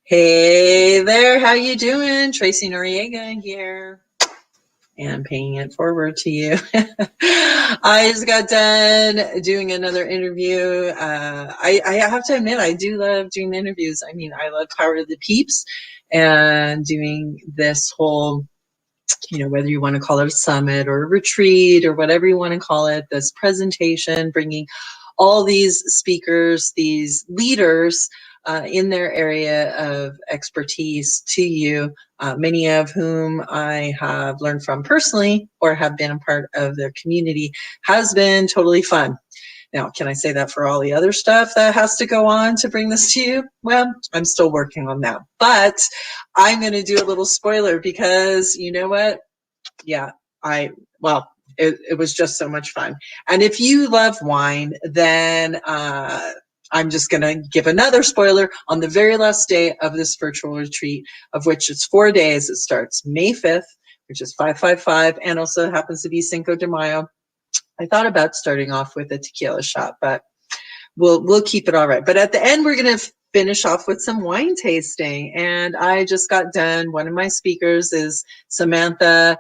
Hey there, how you doing? Tracy Noriega here, and paying it forward to you. I just got done doing another interview. I have to admit, I do love doing interviews. I mean, I love Power of the Peeps and doing this whole, whether you want to call it a summit or a retreat or whatever you want to call it, this presentation, bringing all these speakers, these leaders in their area of expertise to you, many of whom I have learned from personally or have been a part of their community, has been totally fun. Now, can I say that for all the other stuff that has to go on to bring this to you? Well, I'm still working on that. But I'm going to do a little spoiler because you know what? Yeah, it was just so much fun. And if you love wine, then I'm just going to give another spoiler on the very last day of this virtual retreat, of which it's 4 days. It starts May 5th, which is 555, and also happens to be Cinco de Mayo. I thought about starting off with a tequila shot, but we'll keep it all right. But at the end, we're going to finish off with some wine tasting. And I just got done. One of my speakers is Samantha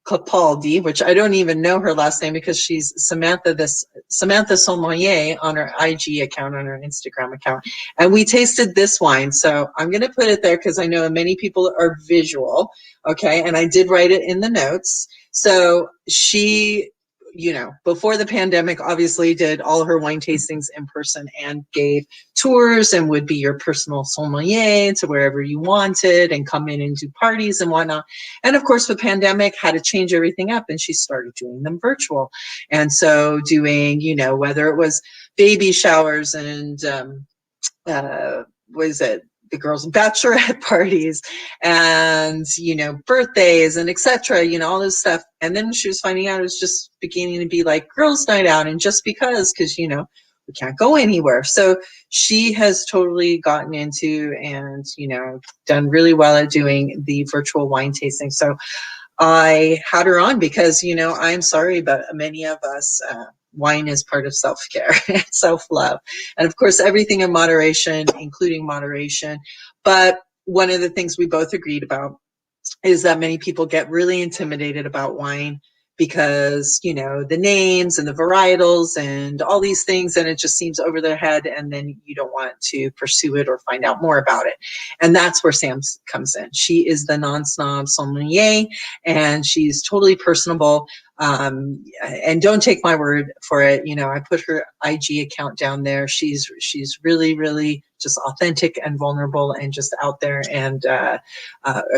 Capaldi, which I don't even know her last name because she's Samantha Sommelier on her IG account, on her Instagram account. And we tasted this wine. So I'm going to put it there because I know many people are visual. Okay. And I did write it in the notes. So she, before the pandemic, obviously did all her wine tastings in person and gave tours and would be your personal sommelier to wherever you wanted and come in and do parties and whatnot. And of course, the pandemic had to change everything up and she started doing them virtual. And so doing, whether it was baby showers and the girls' bachelorette parties and, birthdays and etc., all this stuff. And then she was finding out it was just beginning to be like girls' night out. And just because, we can't go anywhere. So she has totally gotten into and, done really well at doing the virtual wine tasting. So I had her on because, I'm sorry, but many of us, wine is part of self-care and self-love. And of course, everything in moderation, including moderation. But one of the things we both agreed about is that many people get really intimidated about wine because, the names and the varietals and all these things, and it just seems over their head, and then you don't want to pursue it or find out more about it. And that's where Sam comes in. She is the non-snob sommelier, and she's totally personable. And don't take my word for it. I put her IG account down there. She's really, really just authentic and vulnerable and just out there, and a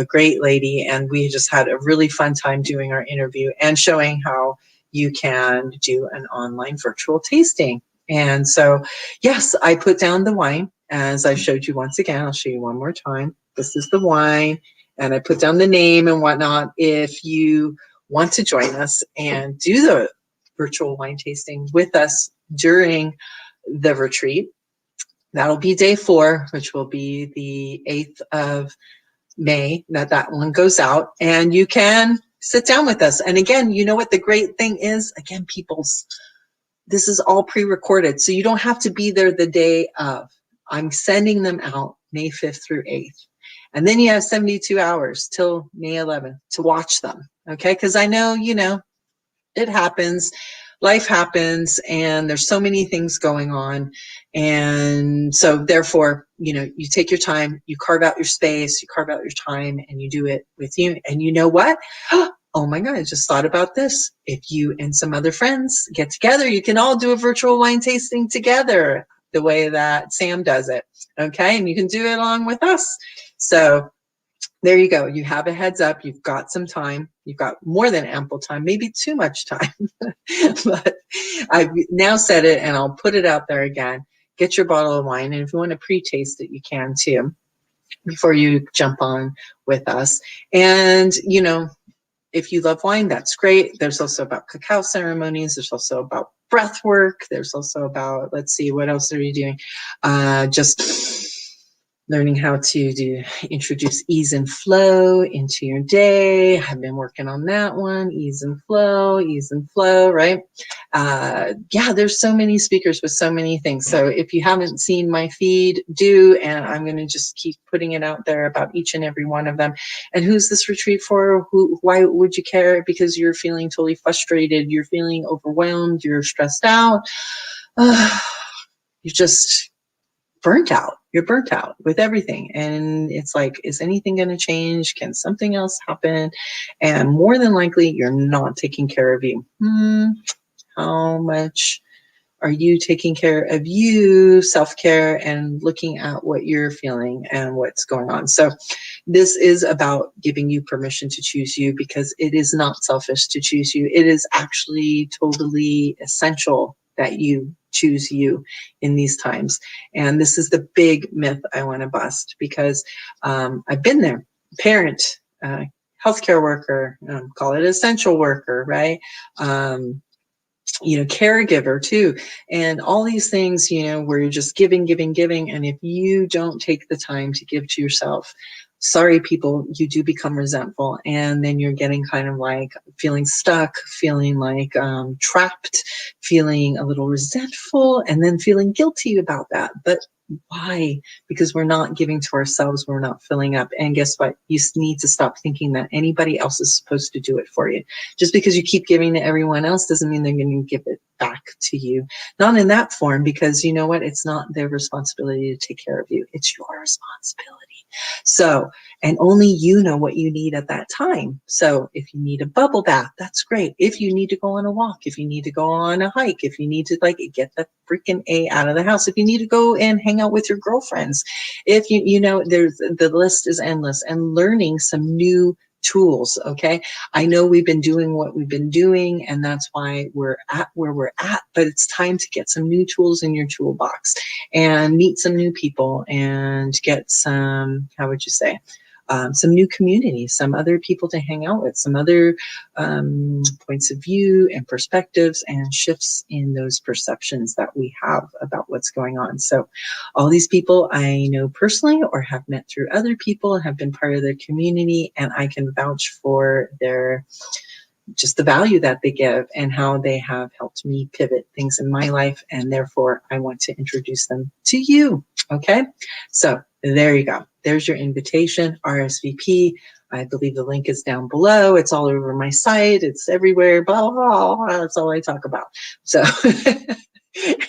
great lady. And we just had a really fun time doing our interview and showing how you can do an online virtual tasting. And so, yes, I put down the wine as I showed you once again. I'll show you one more time. This is the wine, and I put down the name and whatnot. If you want to join us and do the virtual wine tasting with us during the retreat, that'll be day 4, which will be the 8th of May, that one goes out, and you can sit down with us. And again, you know what the great thing is? Again, this is all pre-recorded, so you don't have to be there the day of. I'm sending them out May 5th through 8th. And then you have 72 hours till May 11th to watch them. Okay. Cause I know, it happens, life happens, and there's so many things going on. And so therefore, you take your time, you carve out your space, you carve out your time, and you do it with you. And you know what? Oh my God, I just thought about this. If you and some other friends get together, you can all do a virtual wine tasting together the way that Sam does it. Okay. And you can do it along with us. So there you go. You have a heads up. You've got some time. You've got more than ample time, maybe too much time. But I've now said it, and I'll put it out there again. Get your bottle of wine. And if you want to pre-taste it, you can too, before you jump on with us. And, if you love wine, that's great. There's also about cacao ceremonies. There's also about breath work. There's also about, let's see, what else are you doing? Just learning how to introduce ease and flow into your day. I've been working on that one, ease and flow, right? Yeah, there's so many speakers with so many things. So if you haven't seen my feed, do, and I'm going to just keep putting it out there about each and every one of them. And who's this retreat for? Why would you care? Because you're feeling totally frustrated. You're feeling overwhelmed. You're stressed out. You're just burnt out. You're burnt out with everything. And it's like, is anything going to change? Can something else happen? And more than likely, you're not taking care of you. How much are you taking care of you, self-care, and looking at what you're feeling and what's going on? So this is about giving you permission to choose you, because it is not selfish to choose you. It is actually totally essential that you choose you in these times. And this is the big myth I want to bust, because I've been there. Parent, healthcare worker, call it essential worker, right? Caregiver too, and all these things, where you're just giving. And if you don't take the time to give to yourself, sorry, people, you do become resentful. And then you're getting kind of like feeling stuck, feeling like trapped, feeling a little resentful, and then feeling guilty about that. But why? Because we're not giving to ourselves. We're not filling up. And guess what? You need to stop thinking that anybody else is supposed to do it for you. Just because you keep giving to everyone else doesn't mean they're going to give it back to you. Not in that form, because you know what? It's not their responsibility to take care of you. It's your responsibility. So, and only you know what you need at that time. So if you need a bubble bath, that's great. If you need to go on a walk, if you need to go on a hike, if you need to get the freaking A out of the house, if you need to go and hang out with your girlfriends, if there's, the list is endless. And learning some new tools. Okay. I know we've been doing what we've been doing, and that's why we're at where we're at, but it's time to get some new tools in your toolbox and meet some new people and get some, how would you say, some new community, some other people to hang out with, some other points of view and perspectives and shifts in those perceptions that we have about what's going on. So all these people I know personally or have met through other people, have been part of their community, and I can vouch for just the value that they give and how they have helped me pivot things in my life. And therefore, I want to introduce them to you. Okay. So there you go. There's your invitation, RSVP. I believe the link is down below. It's all over my site. It's everywhere. Blah, blah, blah. That's all I talk about. So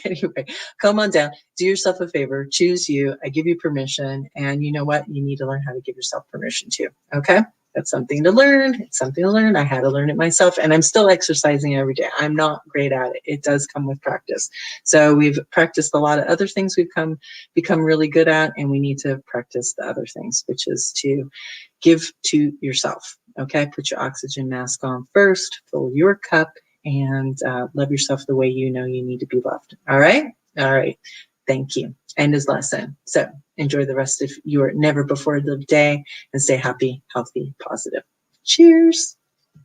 anyway, come on down. Do yourself a favor. Choose you. I give you permission. And you know what? You need to learn how to give yourself permission too. Okay. That's something to learn. It's something to learn. I had to learn it myself, and I'm still exercising every day. I'm not great at it. It does come with practice. So we've practiced a lot of other things we've become really good at, and we need to practice the other things, which is to give to yourself. Okay, put your oxygen mask on first, fill your cup, and love yourself the way you know you need to be loved. All right? All right. Thank you. End his lesson. So enjoy the rest of your never before lived day and stay happy, healthy, positive. Cheers.